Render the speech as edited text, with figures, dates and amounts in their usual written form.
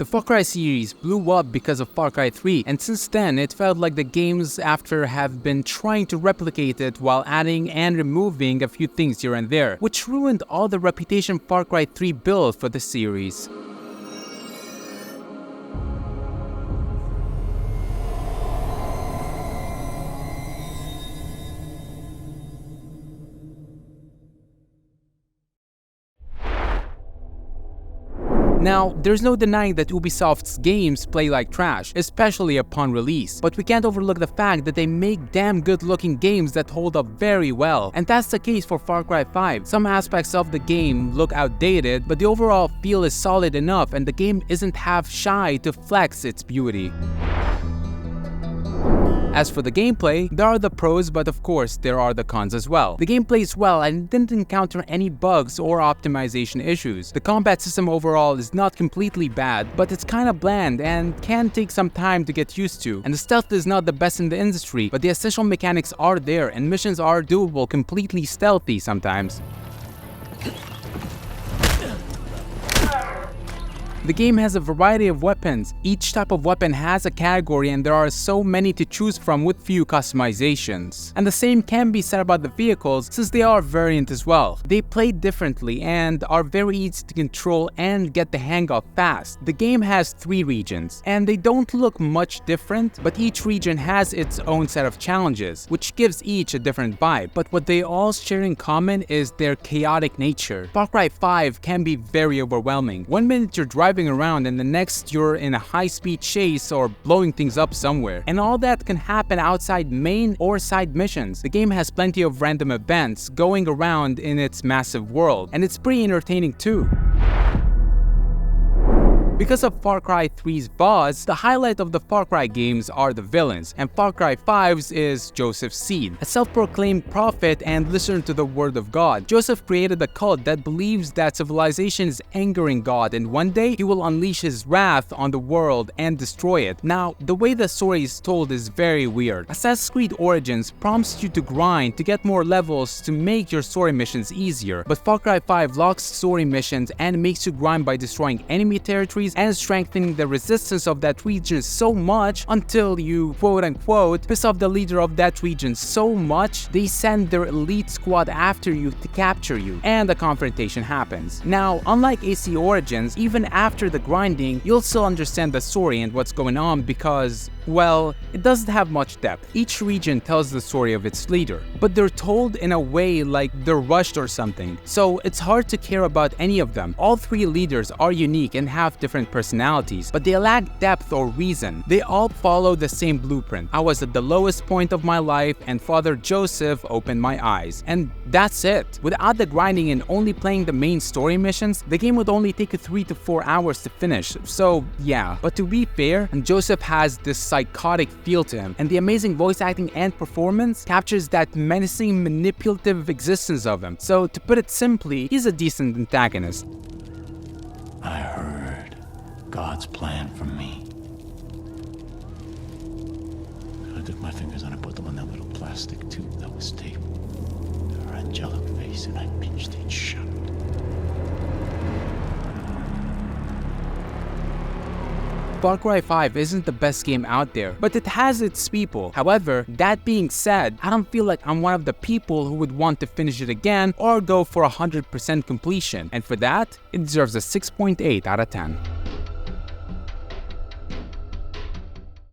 The FarCry series blew up because of Far Cry 3, and since then it felt like the games after have been trying to replicate it while adding and removing a few things here and there, which ruined all the reputation Far Cry 3 built for the series. Now, there's no denying that Ubisoft's games play like trash, especially upon release, but we can't overlook the fact that they make damn good looking games that hold up very well, and that's the case for Far Cry 5. Some aspects of the game look outdated, but the overall feel is solid enough and the game isn't half shy to flex its beauty. As for the gameplay, there are the pros, but of course there are the cons as well. The game plays well and didn't encounter any bugs or optimization issues. The combat system overall is not completely bad, but it's kinda bland and can take some time to get used to. And the stealth is not the best in the industry, but the essential mechanics are there and missions are doable completely stealthy sometimes. The game has a variety of weapons. Each type of weapon has a category and there are so many to choose from with few customizations. And the same can be said about the vehicles since they are variant as well. They play differently and are very easy to control and get the hang of fast. The game has 3 regions and they don't look much different, but each region has its own set of challenges, which gives each a different vibe. But what they all share in common is their chaotic nature. Far Cry 5 can be very overwhelming. One minute you're driving around and the next you're in a high-speed chase or blowing things up somewhere. And all that can happen outside main or side missions. The game has plenty of random events going around in its massive world, and it's pretty entertaining too. Because of Far Cry 3's boss, the highlight of the Far Cry games are the villains, and Far Cry 5's is Joseph Seed, a self-proclaimed prophet and listener to the word of God. Joseph created a cult that believes that civilization is angering God and one day he will unleash his wrath on the world and destroy it. Now, the way the story is told is very weird. Assassin's Creed Origins prompts you to grind to get more levels to make your story missions easier, but Far Cry 5 locks story missions and makes you grind by destroying enemy territories and strengthening the resistance of that region so much until you quote-unquote piss off the leader of that region so much they send their elite squad after you to capture you, and a confrontation happens. Now, unlike AC Origins, even after the grinding, you'll still understand the story and what's going on because, well, it doesn't have much depth. Each region tells the story of its leader, but they're told in a way like they're rushed or something, so it's hard to care about any of them. All 3 leaders are unique and have different personalities, but they lack depth or reason. They all follow the same blueprint. I was at the lowest point of my life and Father Joseph opened my eyes. And that's it. Without the grinding and only playing the main story missions, the game would only take you 3 to 4 hours to finish. So yeah, but to be fair, Joseph has this psychotic feel to him, and the amazing voice acting and performance captures that menacing, manipulative existence of him. So to put it simply, he's a decent antagonist. I heard God's plan for me. I took my fingers and I put them on that little plastic tube that was taped to her angelic face and I pinched it shut. Far Cry 5 isn't the best game out there, but it has its people. However, that being said, I don't feel like I'm one of the people who would want to finish it again or go for 100% completion, and for that, it deserves a 6.8 out of 10.